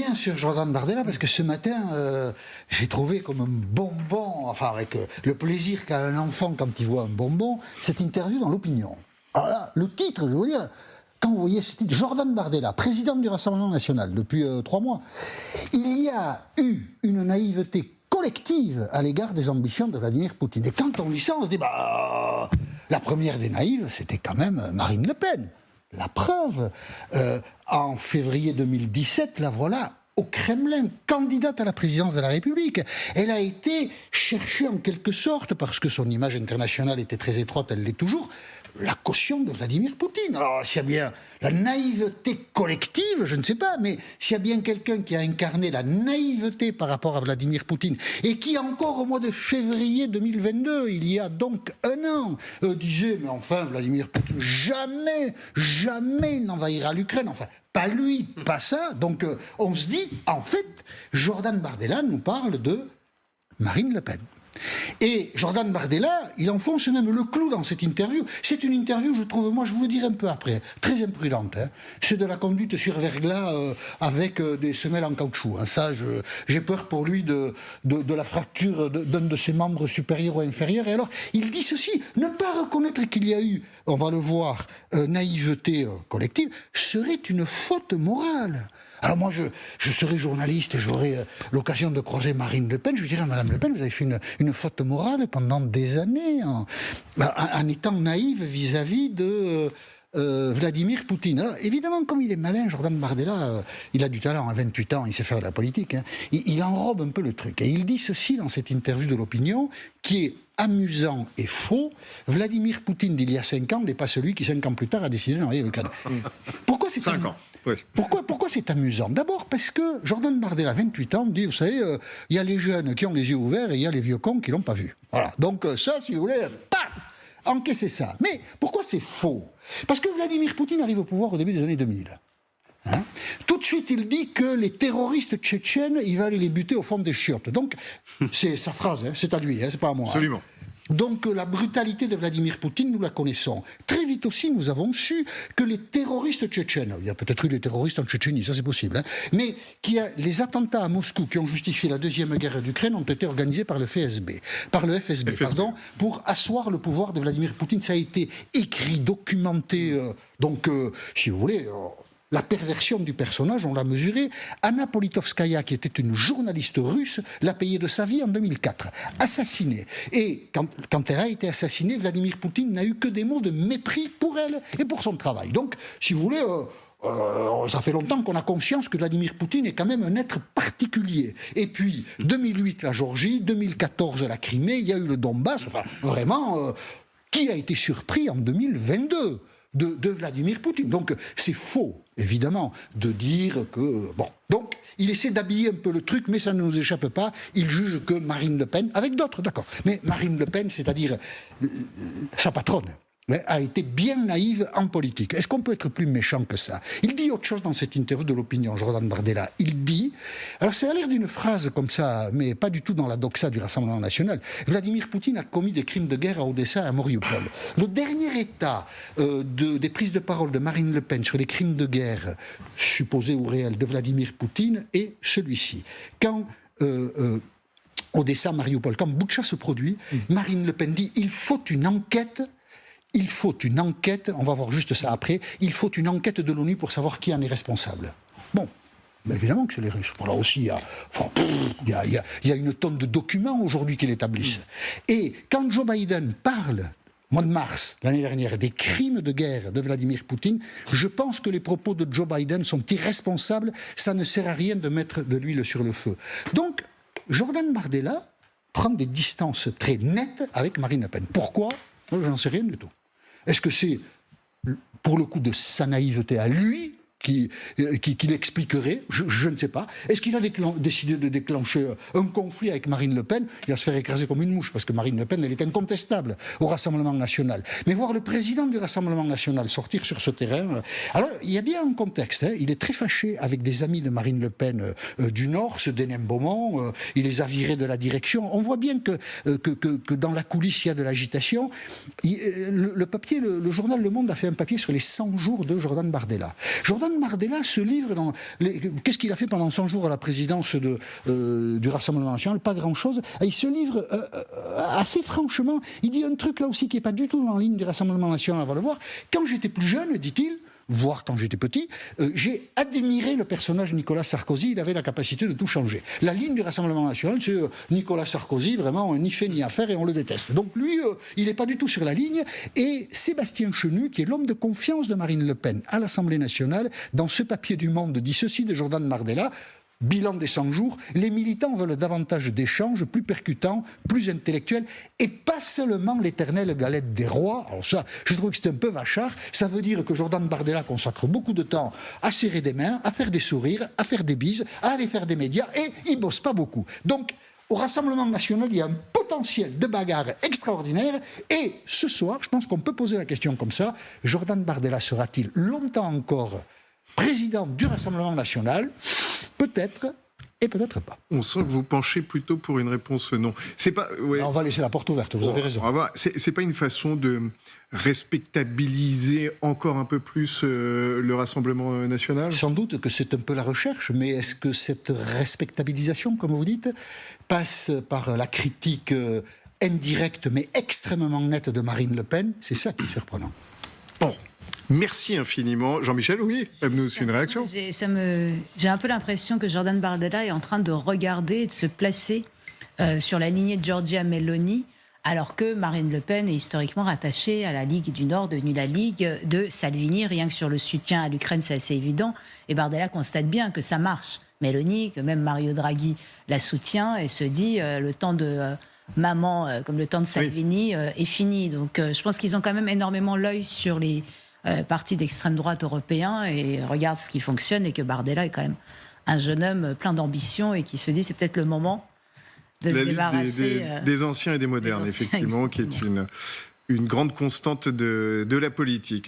reviens sur Jordan Bardella parce que ce matin, j'ai trouvé comme un bonbon, enfin avec le plaisir qu'a un enfant quand il voit un bonbon, cette interview dans l'Opinion. Alors là, le titre, je veux dire, quand vous voyez ce titre, Jordan Bardella, président du Rassemblement National depuis 3 mois, il y a eu une naïveté collective à l'égard des ambitions de Vladimir Poutine. Et quand on lit ça, on se dit, la première des naïves, c'était quand même Marine Le Pen. La preuve, en février 2017, la voilà au Kremlin, candidate à la présidence de la République. Elle a été cherchée en quelque sorte, parce que son image internationale était très étroite, elle l'est toujours, la caution de Vladimir Poutine. Alors, s'il y a bien la naïveté collective, je ne sais pas, mais s'il y a bien quelqu'un qui a incarné la naïveté par rapport à Vladimir Poutine, et qui encore au mois de février 2022, il y a donc 1 an, disait, mais enfin, Vladimir Poutine, jamais il n'envahira l'Ukraine, enfin, pas lui, pas ça. Donc, on se dit, en fait, Jordan Bardella nous parle de Marine Le Pen. Et Jordan Bardella, il enfonce même le clou dans cette interview. C'est une interview, je trouve, moi je vous le dirai un peu après, très imprudente. Hein. C'est de la conduite sur verglas avec des semelles en caoutchouc. Hein. Ça, j'ai peur pour lui de la fracture d'un de ses membres supérieurs ou inférieurs. Et alors, il dit ceci, ne pas reconnaître qu'il y a eu, on va le voir, naïveté collective, serait une faute morale. Alors moi, je serais journaliste et j'aurais l'occasion de croiser Marine Le Pen. Je dirais, Madame Le Pen, vous avez fait une faute morale pendant des années en étant naïve vis-à-vis de Vladimir Poutine. Alors, évidemment, comme il est malin, Jordan Bardella, il a du talent, à 28 ans, il sait faire de la politique. Hein, il enrobe un peu le truc. Et il dit ceci dans cette interview de l'Opinion, qui est amusant et faux. Vladimir Poutine d'il y a 5 ans n'est pas celui qui, 5 ans plus tard, a décidé d'envoyer l'Ukraine. Pourquoi c'est 5 ans. Oui. Pourquoi c'est amusant? D'abord parce que Jordan Bardella, 28 ans, dit, vous savez, il y a les jeunes qui ont les yeux ouverts et il y a les vieux cons qui l'ont pas vu. Voilà. Donc ça, si vous voulez, paf, encaissez ça. Mais pourquoi c'est faux? Parce que Vladimir Poutine arrive au pouvoir au début des années 2000. Hein? Tout de suite, il dit que les terroristes tchétchènes, il va aller les buter au fond des chiottes. Donc, c'est sa phrase, hein, c'est à lui, hein, c'est pas à moi. Absolument. Hein. Donc la brutalité de Vladimir Poutine, nous la connaissons. Très vite aussi, nous avons su que les terroristes tchétchènes, il y a peut-être eu des terroristes en Tchétchénie, ça c'est possible, hein, mais les attentats à Moscou qui ont justifié la deuxième guerre d'Ukraine ont été organisés par le FSB, pardon, pour asseoir le pouvoir de Vladimir Poutine. Ça a été écrit, documenté, si vous voulez... La perversion du personnage, on l'a mesuré. Anna Politkovskaya, qui était une journaliste russe, l'a payée de sa vie en 2004. Assassinée. Et quand elle a été assassinée, Vladimir Poutine n'a eu que des mots de mépris pour elle et pour son travail. Donc, si vous voulez... ça fait longtemps qu'on a conscience que Vladimir Poutine est quand même un être particulier. Et puis, 2008, la Géorgie, 2014, la Crimée, il y a eu le Donbass. Enfin, vraiment, qui a été surpris en 2022 de Vladimir Poutine? Donc, c'est faux, évidemment, de dire que... Bon, donc, il essaie d'habiller un peu le truc, mais ça ne nous échappe pas. Il juge que Marine Le Pen, avec d'autres, d'accord, mais Marine Le Pen, c'est-à-dire sa patronne, a été bien naïve en politique. Est-ce qu'on peut être plus méchant que ça? Il dit autre chose dans cette interview de l'Opinion, Jordan Bardella. Il dit, alors ça a l'air d'une phrase comme ça, mais pas du tout dans la doxa du Rassemblement National. Vladimir Poutine a commis des crimes de guerre à Odessa et à Mariupol. Le dernier état des prises de parole de Marine Le Pen sur les crimes de guerre, supposés ou réels, de Vladimir Poutine est celui-ci. Quand... Odessa, Mariupol, quand Boutcha se produit, Marine Le Pen dit, il faut une enquête, on va voir juste ça après, il faut une enquête de l'ONU pour savoir qui en est responsable. Bon, mais évidemment que c'est les Russes. Là aussi, il y a une tonne de documents aujourd'hui qui l'établissent. Et quand Joe Biden parle, mois de mars, l'année dernière, des crimes de guerre de Vladimir Poutine, je pense que les propos de Joe Biden sont irresponsables, ça ne sert à rien de mettre de l'huile sur le feu. Donc, Jordan Bardella prend des distances très nettes avec Marine Le Pen. Pourquoi? Moi, j'en sais rien du tout. Est-ce que c'est, pour le coup, de sa naïveté à lui qui l'expliquerait? Je ne sais pas. Est-ce qu'il a décidé de déclencher un conflit avec Marine Le Pen? Il va se faire écraser comme une mouche, parce que Marine Le Pen, elle est incontestable au Rassemblement National. Mais voir le président du Rassemblement National sortir sur ce terrain... Alors, il y a bien un contexte. Hein. Il est très fâché avec des amis de Marine Le Pen du Nord, ceux d'Hénin-Beaumont. Il les a virés de la direction. On voit bien que dans la coulisse, il y a de l'agitation. Le journal Le Monde a fait un papier sur les 100 jours de Jordan Bardella. Jordan Jordan Bardella se livre dans... Qu'est-ce qu'il a fait pendant 100 jours à la présidence du Rassemblement national? Pas grand-chose. Il se livre assez franchement. Il dit un truc là aussi qui n'est pas du tout dans la ligne du Rassemblement national, on va le voir. Quand j'étais plus jeune, dit-il, voire quand j'étais petit, j'ai admiré le personnage Nicolas Sarkozy. Il avait la capacité de tout changer. La ligne du Rassemblement national, c'est Nicolas Sarkozy, vraiment ni fait ni à faire, et on le déteste. Donc lui, il n'est pas du tout sur la ligne. Et Sébastien Chenu, qui est l'homme de confiance de Marine Le Pen à l'Assemblée nationale, dans ce papier du Monde, dit ceci de Jordan Bardella. Bilan des 100 jours, les militants veulent davantage d'échanges, plus percutants, plus intellectuels, et pas seulement l'éternelle galette des rois. Alors ça, je trouve que c'est un peu vachard. Ça veut dire que Jordan Bardella consacre beaucoup de temps à serrer des mains, à faire des sourires, à faire des bises, à aller faire des médias, et il bosse pas beaucoup. Donc, au Rassemblement national, il y a un potentiel de bagarre extraordinaire, et ce soir, je pense qu'on peut poser la question comme ça, Jordan Bardella sera-t-il longtemps encore président du Rassemblement national? Peut-être, et peut-être pas. On sent que vous penchez plutôt pour une réponse non. C'est pas, ouais. On va laisser la porte ouverte, vous avez raison. C'est pas une façon de respectabiliser encore un peu plus le Rassemblement national? Sans doute que c'est un peu la recherche, mais est-ce que cette respectabilisation, comme vous dites, passe par la critique indirecte mais extrêmement nette de Marine Le Pen? C'est ça qui est surprenant. Bon. Merci infiniment. Jean-Michel, oui, faites-nous une réaction. J'ai un peu l'impression que Jordan Bardella est en train de regarder et de se placer sur la lignée de Giorgia Meloni, alors que Marine Le Pen est historiquement rattachée à la Ligue du Nord, devenue la Ligue de Salvini, rien que sur le soutien à l'Ukraine, c'est assez évident. Et Bardella constate bien que ça marche. Meloni, que même Mario Draghi la soutient et se dit le temps de... maman, comme le temps de Salvini, est fini. Donc je pense qu'ils ont quand même énormément l'œil sur les partis d'extrême droite européens et regardent ce qui fonctionne, et que Bardella est quand même un jeune homme plein d'ambition et qui se dit c'est peut-être le moment de se débarrasser des anciens et des modernes, effectivement, qui est une grande constante de la politique.